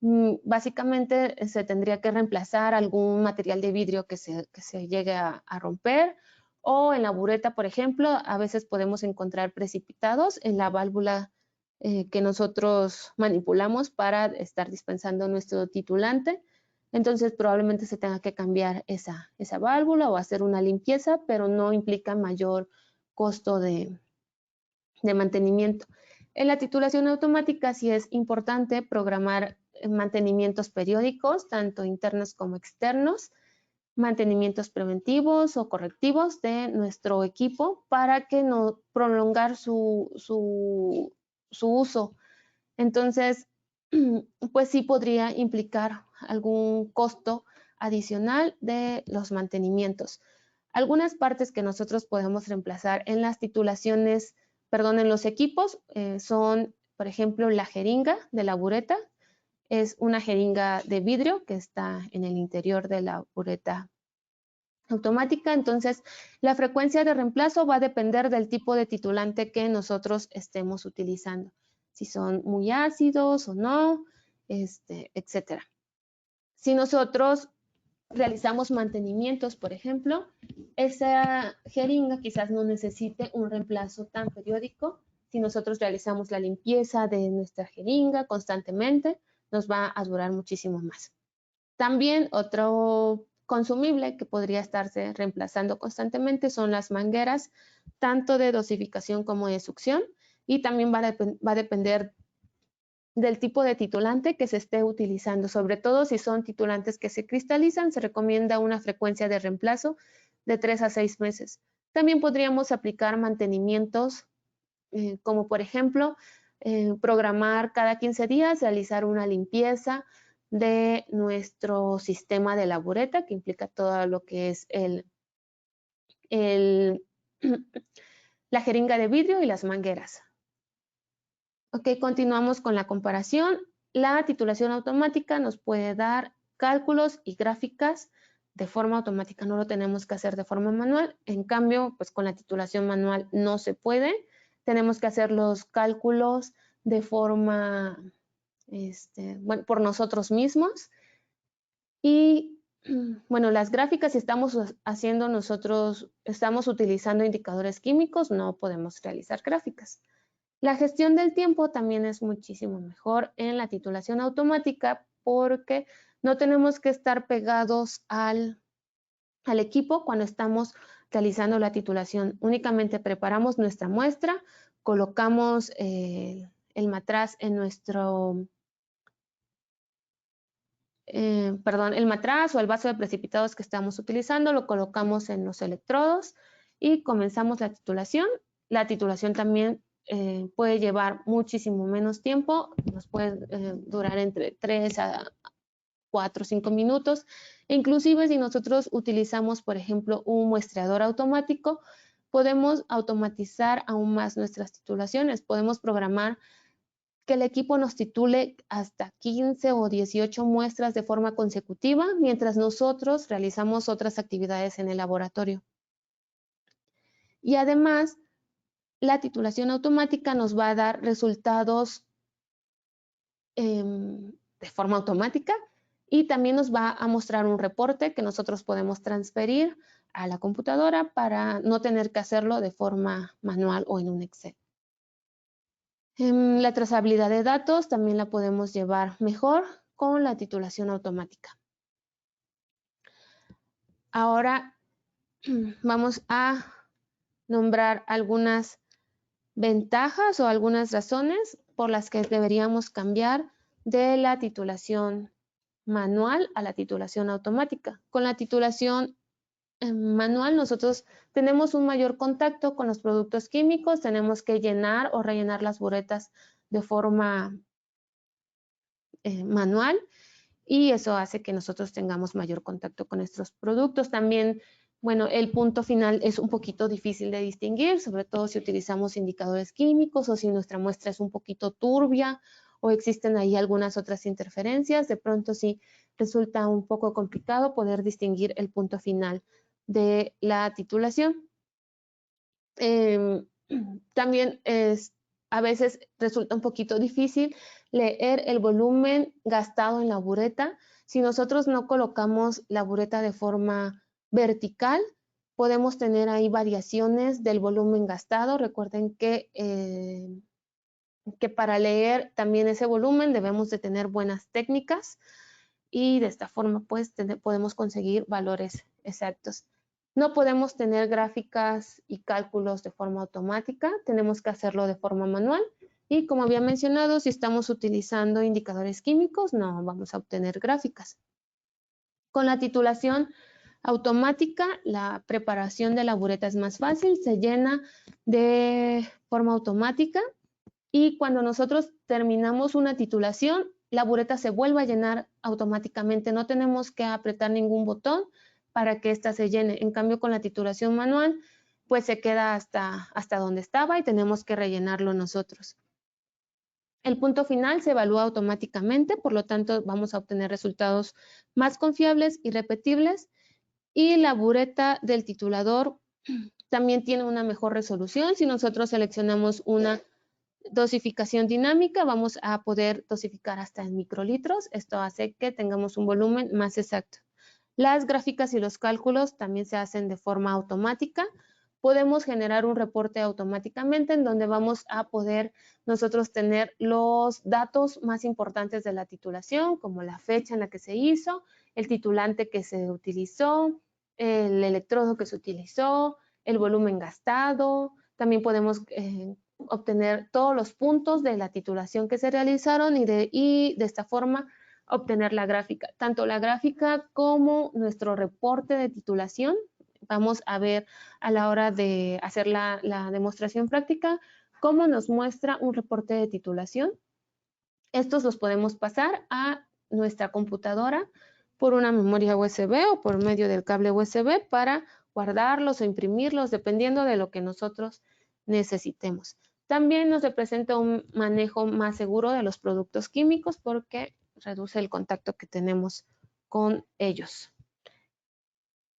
S1: Básicamente se tendría que reemplazar algún material de vidrio que se llegue a romper, o en la bureta, por ejemplo, a veces podemos encontrar precipitados en la válvula que nosotros manipulamos para estar dispensando nuestro titulante. Entonces probablemente se tenga que cambiar esa válvula o hacer una limpieza, pero no implica mayor costo de mantenimiento. En la titulación automática sí es importante programar mantenimientos periódicos, tanto internos como externos, mantenimientos preventivos o correctivos de nuestro equipo para que no prolongar su uso. Entonces, pues sí podría implicar algún costo adicional de los mantenimientos. Algunas partes que nosotros podemos reemplazar en las titulaciones, en los equipos, son, por ejemplo, la jeringa de la bureta. Es una jeringa de vidrio que está en el interior de la bureta automática. Entonces, la frecuencia de reemplazo va a depender del tipo de titulante que nosotros estemos utilizando, si son muy ácidos o no, etcétera. Si nosotros realizamos mantenimientos, por ejemplo, esa jeringa quizás no necesite un reemplazo tan periódico. Si nosotros realizamos la limpieza de nuestra jeringa constantemente, nos va a durar muchísimo más. También otro consumible que podría estarse reemplazando constantemente son las mangueras, tanto de dosificación como de succión, y también va a depender del tipo de titulante que se esté utilizando. Sobre todo si son titulantes que se cristalizan, se recomienda una frecuencia de reemplazo de 3 a 6 meses. También podríamos aplicar mantenimientos, como por ejemplo, programar cada 15 días, realizar una limpieza de nuestro sistema de la bureta, que implica todo lo que es la jeringa de vidrio y las mangueras. Ok, continuamos con la comparación. La titulación automática nos puede dar cálculos y gráficas de forma automática, no lo tenemos que hacer de forma manual. En cambio, pues con la titulación manual no se puede. Tenemos que hacer los cálculos de forma, bueno, por nosotros mismos. Y bueno, las gráficas, si estamos haciendo nosotros, estamos utilizando indicadores químicos, no podemos realizar gráficas. La gestión del tiempo también es muchísimo mejor en la titulación automática porque no tenemos que estar pegados al equipo cuando estamos realizando la titulación. Únicamente preparamos nuestra muestra, colocamos el matraz en el matraz o el vaso de precipitados que estamos utilizando, lo colocamos en los electrodos y comenzamos la titulación. La titulación también puede llevar muchísimo menos tiempo, nos puede durar entre 3 a 4 o 5 minutos. Inclusive si nosotros utilizamos, por ejemplo, un muestreador automático, podemos automatizar aún más nuestras titulaciones. Podemos programar que el equipo nos titule hasta 15 o 18 muestras de forma consecutiva, mientras nosotros realizamos otras actividades en el laboratorio. Y además, la titulación automática nos va a dar resultados de forma automática y también nos va a mostrar un reporte que nosotros podemos transferir a la computadora para no tener que hacerlo de forma manual o en un Excel. La trazabilidad de datos también la podemos llevar mejor con la titulación automática. Ahora vamos a nombrar algunas ventajas o algunas razones por las que deberíamos cambiar de la titulación manual a la titulación automática. Con la titulación manual nosotros tenemos un mayor contacto con los productos químicos, tenemos que llenar o rellenar las buretas de forma manual y eso hace que nosotros tengamos mayor contacto con nuestros productos. También, bueno, el punto final es un poquito difícil de distinguir, sobre todo si utilizamos indicadores químicos o si nuestra muestra es un poquito turbia o existen ahí algunas otras interferencias. De pronto sí resulta un poco complicado poder distinguir el punto final de la titulación. También a veces resulta un poquito difícil leer el volumen gastado en la bureta. Si nosotros no colocamos la bureta de forma vertical, podemos tener ahí variaciones del volumen gastado. Recuerden que para leer también ese volumen debemos de tener buenas técnicas y de esta forma pues podemos conseguir valores exactos. No podemos tener gráficas y cálculos de forma automática, tenemos que hacerlo de forma manual y como había mencionado, si estamos utilizando indicadores químicos no vamos a obtener gráficas. Con la titulación automática, la preparación de la bureta es más fácil, se llena de forma automática y cuando nosotros terminamos una titulación, la bureta se vuelve a llenar automáticamente. No tenemos que apretar ningún botón para que ésta se llene. En cambio, con la titulación manual, pues se queda hasta donde estaba y tenemos que rellenarlo nosotros. El punto final se evalúa automáticamente, por lo tanto, vamos a obtener resultados más confiables y repetibles. Y la bureta del titulador también tiene una mejor resolución. Si nosotros seleccionamos una dosificación dinámica, vamos a poder dosificar hasta en microlitros. Esto hace que tengamos un volumen más exacto. Las gráficas y los cálculos también se hacen de forma automática. Podemos generar un reporte automáticamente en donde vamos a poder nosotros tener los datos más importantes de la titulación, como la fecha en la que se hizo, el titulante que se utilizó, el electrodo que se utilizó, el volumen gastado. También podemos obtener todos los puntos de la titulación que se realizaron y de esta forma obtener la gráfica, tanto la gráfica como nuestro reporte de titulación. Vamos a ver a la hora de hacer la demostración práctica cómo nos muestra un reporte de titulación. Estos los podemos pasar a nuestra computadora por una memoria USB o por medio del cable USB para guardarlos o imprimirlos, dependiendo de lo que nosotros necesitemos. También nos representa un manejo más seguro de los productos químicos porque reduce el contacto que tenemos con ellos.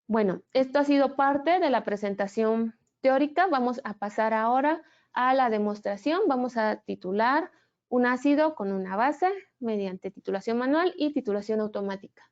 S1: Bueno, esto ha sido parte de la presentación teórica. Vamos a pasar ahora a la demostración. Vamos a titular un ácido con una base mediante titulación manual y titulación automática.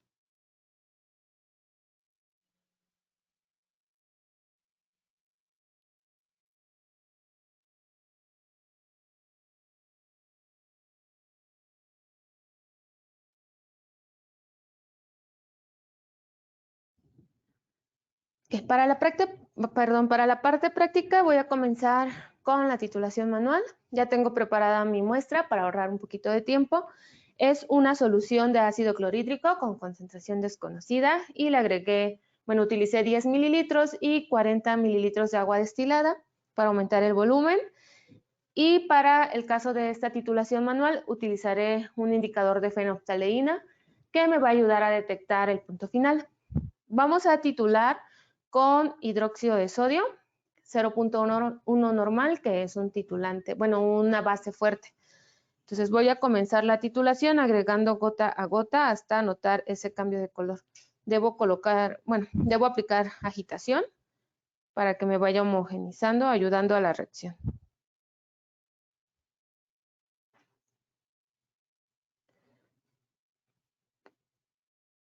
S1: Para la parte práctica voy a comenzar con la titulación manual. Ya tengo preparada mi muestra para ahorrar un poquito de tiempo. Es una solución de ácido clorhídrico con concentración desconocida y le agregué, bueno, utilicé 10 mililitros y 40 mililitros de agua destilada para aumentar el volumen. Y para el caso de esta titulación manual utilizaré un indicador de fenolftaleína que me va a ayudar a detectar el punto final. Vamos a titular con hidróxido de sodio, 0.1 normal, que es un titulante, bueno, una base fuerte. Entonces voy a comenzar la titulación agregando gota a gota hasta notar ese cambio de color. Debo aplicar agitación para que me vaya homogenizando, ayudando a la reacción.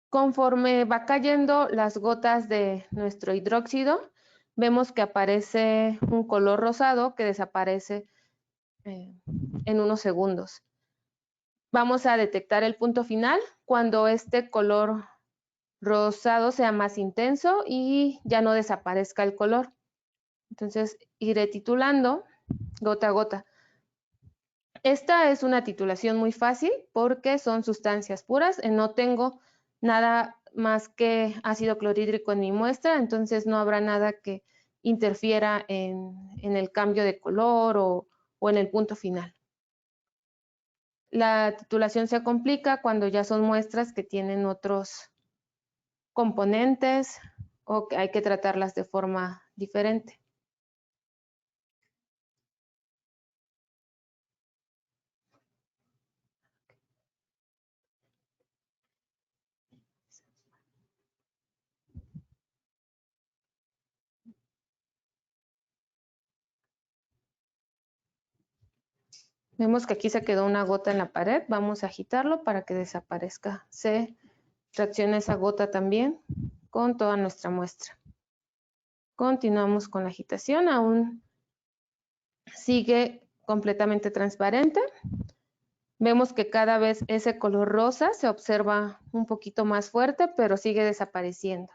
S1: Conforme va cayendo las gotas de nuestro hidróxido, vemos que aparece un color rosado que desaparece en unos segundos. Vamos a detectar el punto final cuando este color rosado sea más intenso y ya no desaparezca el color. Entonces iré titulando gota a gota. Esta es una titulación muy fácil porque son sustancias puras. No tengo nada más que ácido clorhídrico en mi muestra, entonces no habrá nada que interfiera en el cambio de color o en el punto final. La titulación se complica cuando ya son muestras que tienen otros componentes o que hay que tratarlas de forma diferente. Vemos que aquí se quedó una gota en la pared. Vamos a agitarlo para que desaparezca. Se reacciona esa gota también con toda nuestra muestra. Continuamos con la agitación. Aún sigue completamente transparente. Vemos que cada vez ese color rosa se observa un poquito más fuerte, pero sigue desapareciendo.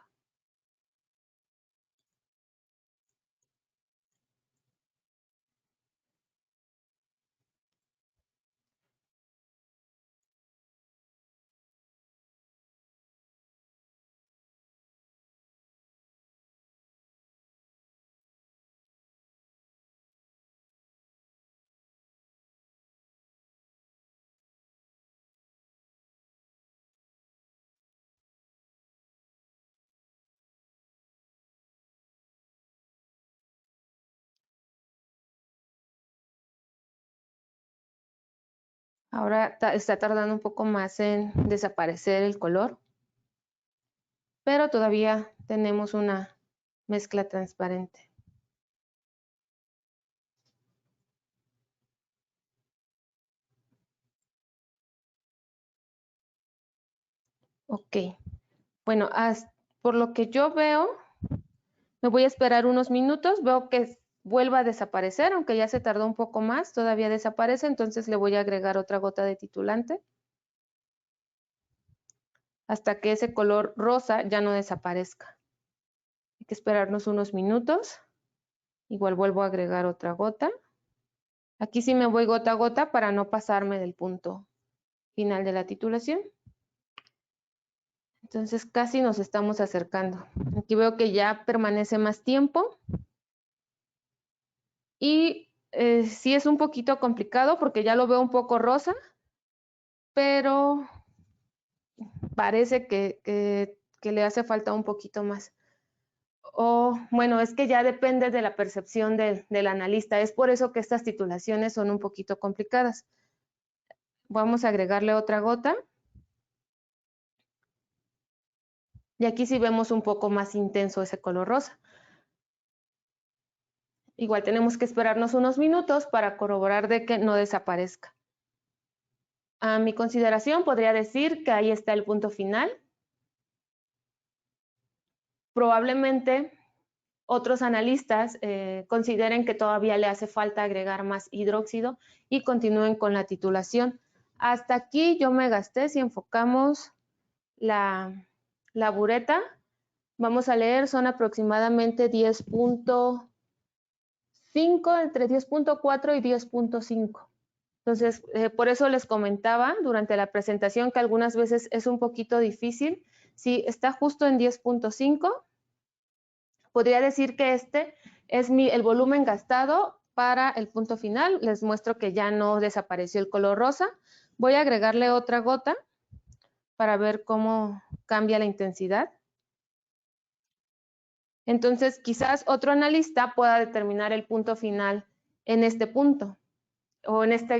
S1: Ahora está tardando un poco más en desaparecer el color, pero todavía tenemos una mezcla transparente. Ok. Bueno, por lo que yo veo, me voy a esperar unos minutos. Veo que vuelva a desaparecer, aunque ya se tardó un poco más, todavía desaparece, entonces le voy a agregar otra gota de titulante hasta que ese color rosa ya no desaparezca. Hay que esperarnos unos minutos. Igual vuelvo a agregar otra gota. Aquí sí me voy gota a gota para no pasarme del punto final de la titulación. Entonces casi nos estamos acercando. Aquí veo que ya permanece más tiempo. Y sí es un poquito complicado porque ya lo veo un poco rosa, pero parece que le hace falta un poquito más. O bueno, es que ya depende de la percepción del analista. Es por eso que estas titulaciones son un poquito complicadas. Vamos a agregarle otra gota. Y aquí sí vemos un poco más intenso ese color rosa. Igual tenemos que esperarnos unos minutos para corroborar de que no desaparezca. A mi consideración podría decir que ahí está el punto final. Probablemente otros analistas consideren que todavía le hace falta agregar más hidróxido y continúen con la titulación. Hasta aquí yo me gasté, si enfocamos la bureta, vamos a leer, son aproximadamente 10.5, entre 10.4 y 10.5. Entonces, por eso les comentaba durante la presentación que algunas veces es un poquito difícil. Si está justo en 10.5, podría decir que este es el volumen gastado para el punto final. Les muestro que ya no desapareció el color rosa. Voy a agregarle otra gota para ver cómo cambia la intensidad. Entonces, quizás otro analista pueda determinar el punto final en este punto o en esta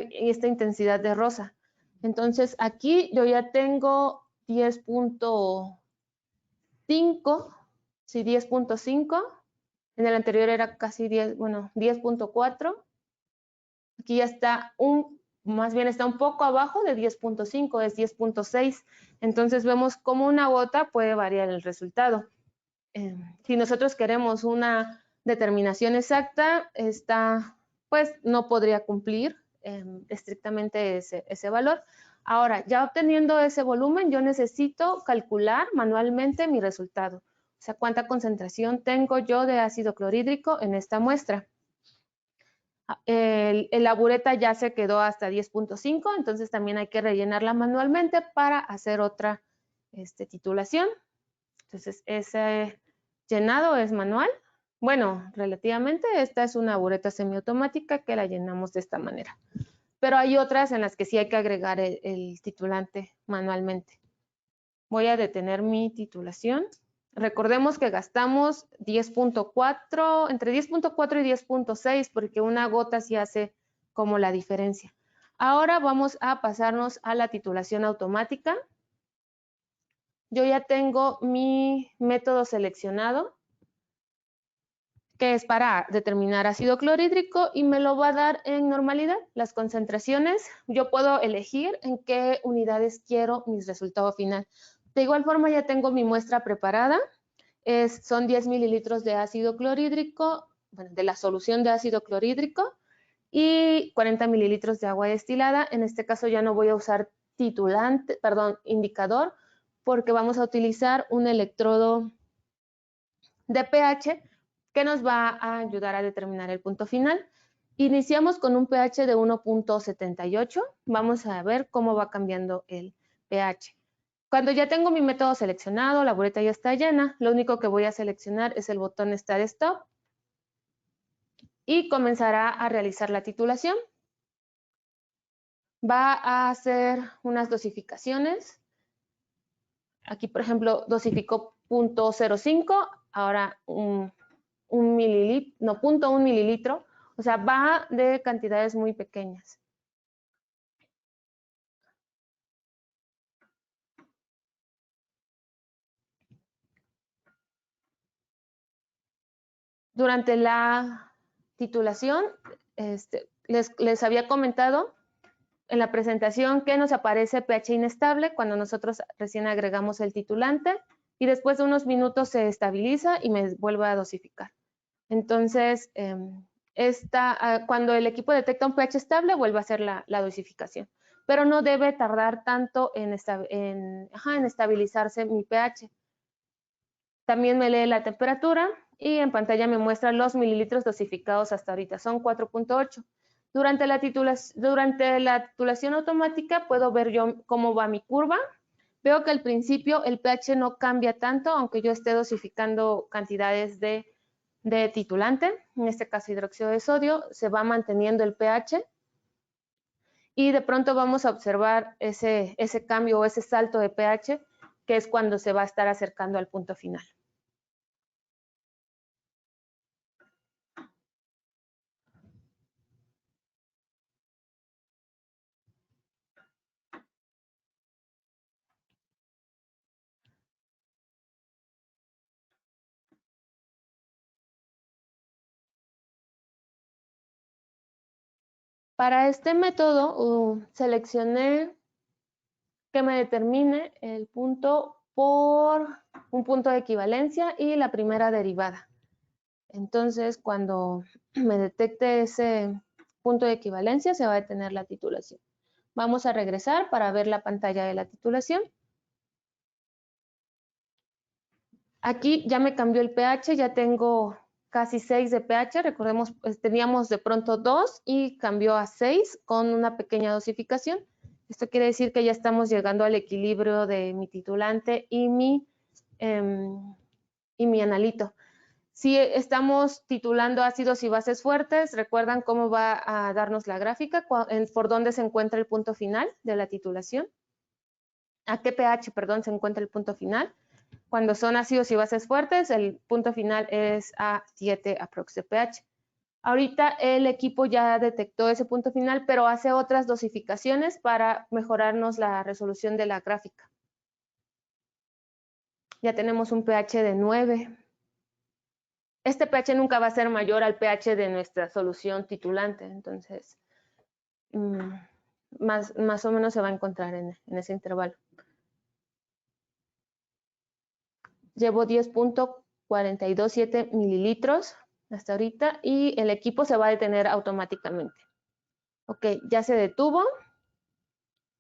S1: intensidad de rosa. Entonces, aquí yo ya tengo 10.5, sí, 10.5. En el anterior era casi 10, bueno, 10.4. Aquí ya está más bien está un poco abajo de 10.5, es 10.6. Entonces vemos cómo una gota puede variar el resultado. Si nosotros queremos una determinación exacta, pues no podría cumplir estrictamente ese valor. Ahora, ya obteniendo ese volumen, yo necesito calcular manualmente mi resultado. O sea, cuánta concentración tengo yo de ácido clorhídrico en esta muestra. La bureta ya se quedó hasta 10.5, entonces también hay que rellenarla manualmente para hacer otra titulación. Entonces, ese llenado es manual. Bueno, relativamente, esta es una bureta semiautomática que la llenamos de esta manera. Pero hay otras en las que sí hay que agregar el titulante manualmente. Voy a detener mi titulación. Recordemos que gastamos 10.4, entre 10.4 y 10.6, porque una gota sí hace como la diferencia. Ahora vamos a pasarnos a la titulación automática. Yo ya tengo mi método seleccionado, que es para determinar ácido clorhídrico y me lo va a dar en normalidad. Las concentraciones, yo puedo elegir en qué unidades quiero mi resultado final. De igual forma ya tengo mi muestra preparada. Son 10 mililitros de ácido clorhídrico, bueno, de la solución de ácido clorhídrico y 40 mililitros de agua destilada. En este caso ya no voy a usar indicador, porque vamos a utilizar un electrodo de pH que nos va a ayudar a determinar el punto final. Iniciamos con un pH de 1.78. Vamos a ver cómo va cambiando el pH. Cuando ya tengo mi método seleccionado, la bureta ya está llena, lo único que voy a seleccionar es el botón Start Stop y comenzará a realizar la titulación. Va a hacer unas dosificaciones. Aquí, por ejemplo, dosificó 0.05, ahora un mililitro, no, 0.1 mililitro, o sea, va de cantidades muy pequeñas. Durante la titulación, les había comentado en la presentación que nos aparece pH inestable cuando nosotros recién agregamos el titulante y después de unos minutos se estabiliza y me vuelve a dosificar. Entonces, cuando el equipo detecta un pH estable, vuelve a hacer la dosificación. Pero no debe tardar tanto en estabilizarse mi pH. También me lee la temperatura y en pantalla me muestra los mililitros dosificados hasta ahorita. Son 4.8. Durante la titulación automática puedo ver yo cómo va mi curva. Veo que al principio el pH no cambia tanto, aunque yo esté dosificando cantidades de titulante, en este caso hidróxido de sodio, se va manteniendo el pH y de pronto vamos a observar ese cambio o ese salto de pH, que es cuando se va a estar acercando al punto final. Para este método seleccioné que me determine el punto por un punto de equivalencia y la primera derivada. Entonces, cuando me detecte ese punto de equivalencia, se va a detener la titulación. Vamos a regresar para ver la pantalla de la titulación. Aquí ya me cambió el pH, ya tengo casi 6 de pH, recordemos, pues, teníamos de pronto 2 y cambió a 6 con una pequeña dosificación. Esto quiere decir que ya estamos llegando al equilibrio de mi titulante y mi analito. Si estamos titulando ácidos y bases fuertes, ¿recuerdan cómo va a darnos la gráfica? ¿Por dónde se encuentra el punto final de la titulación? ¿A qué pH, perdón, se encuentra el punto final? Cuando son ácidos y bases fuertes, el punto final es a 7 aprox de pH. Ahorita el equipo ya detectó ese punto final, pero hace otras dosificaciones para mejorarnos la resolución de la gráfica. Ya tenemos un pH de 9. Este pH nunca va a ser mayor al pH de nuestra solución titulante, entonces más o menos se va a encontrar en ese intervalo. Llevo 10.427 mililitros hasta ahorita y el equipo se va a detener automáticamente. Ok, ya se detuvo.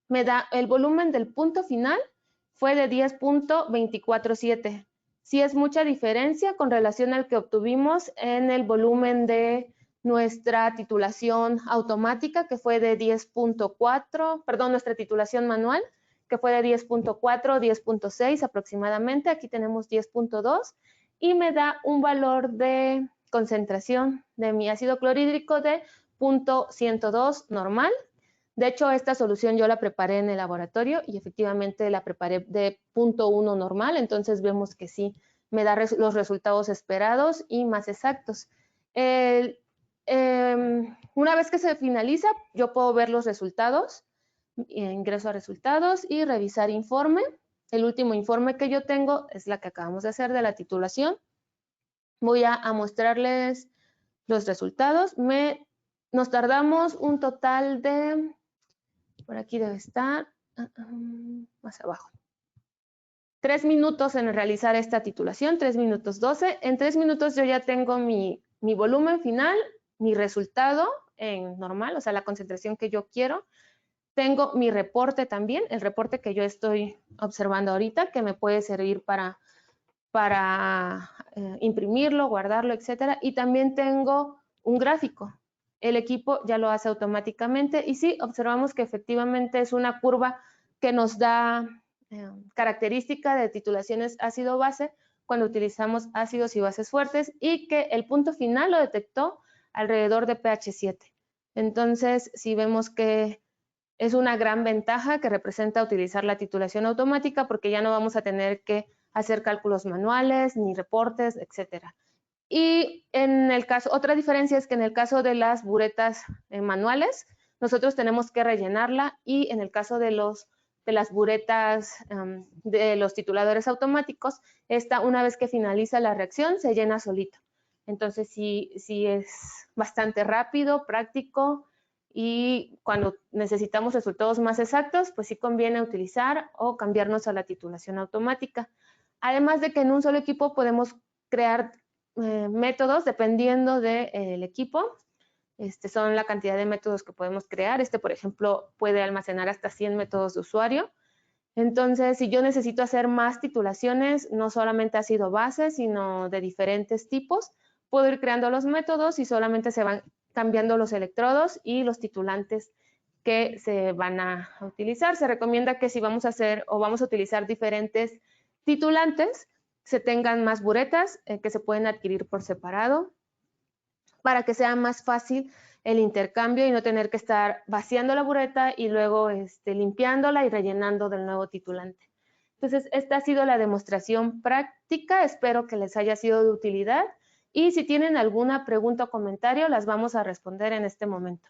S1: Me da el volumen del punto final fue de 10.247. Sí es mucha diferencia con relación al que obtuvimos en el volumen de nuestra titulación automática, que fue de 10.4, perdón, nuestra titulación manual, que fue de 10.4, 10.6 aproximadamente. Aquí tenemos 10.2 y me da un valor de concentración de mi ácido clorhídrico de 0.102 normal. De hecho, esta solución yo la preparé en el laboratorio y efectivamente la preparé de 0.1 normal, entonces vemos que sí me da los resultados esperados y más exactos. Una vez que se finaliza, yo puedo ver los resultados, ingreso a resultados y revisar informe. El último informe que yo tengo es la que acabamos de hacer de la titulación. Voy a mostrarles los resultados. Nos tardamos un total de... Por aquí debe estar, más abajo. 3 minutos en realizar esta titulación, 3 minutos 12. En 3 minutos yo ya tengo mi volumen final, mi resultado en normal, o sea, la concentración que yo quiero. Tengo mi reporte también, el reporte que yo estoy observando ahorita, que me puede servir para imprimirlo, guardarlo, etcétera. Y también tengo un gráfico. El equipo ya lo hace automáticamente y sí, observamos que efectivamente es una curva que nos da característica de titulaciones ácido-base cuando utilizamos ácidos y bases fuertes y que el punto final lo detectó alrededor de pH 7. Entonces, si vemos que es una gran ventaja que representa utilizar la titulación automática porque ya no vamos a tener que hacer cálculos manuales, ni reportes, etcétera. Y en el caso, otra diferencia es que en el caso de las buretas manuales, nosotros tenemos que rellenarla y en el caso de las buretas de los tituladores automáticos, esta una vez que finaliza la reacción se llena solito. Entonces sí es bastante rápido, práctico y cuando necesitamos resultados más exactos, pues sí conviene utilizar o cambiarnos a la titulación automática. Además de que en un solo equipo podemos crear métodos dependiendo del equipo. Son la cantidad de métodos que podemos crear. Por ejemplo, puede almacenar hasta 100 métodos de usuario. Entonces, si yo necesito hacer más titulaciones, no solamente ácido base, sino de diferentes tipos, puedo ir creando los métodos y solamente se van cambiando los electrodos y los titulantes que se van a utilizar. Se recomienda que si vamos a hacer o vamos a utilizar diferentes titulantes, se tengan más buretas que se pueden adquirir por separado para que sea más fácil el intercambio y no tener que estar vaciando la bureta y luego limpiándola y rellenando del nuevo titulante. Entonces, esta ha sido la demostración práctica. Espero que les haya sido de utilidad y si tienen alguna pregunta o comentario, las vamos a responder en este momento.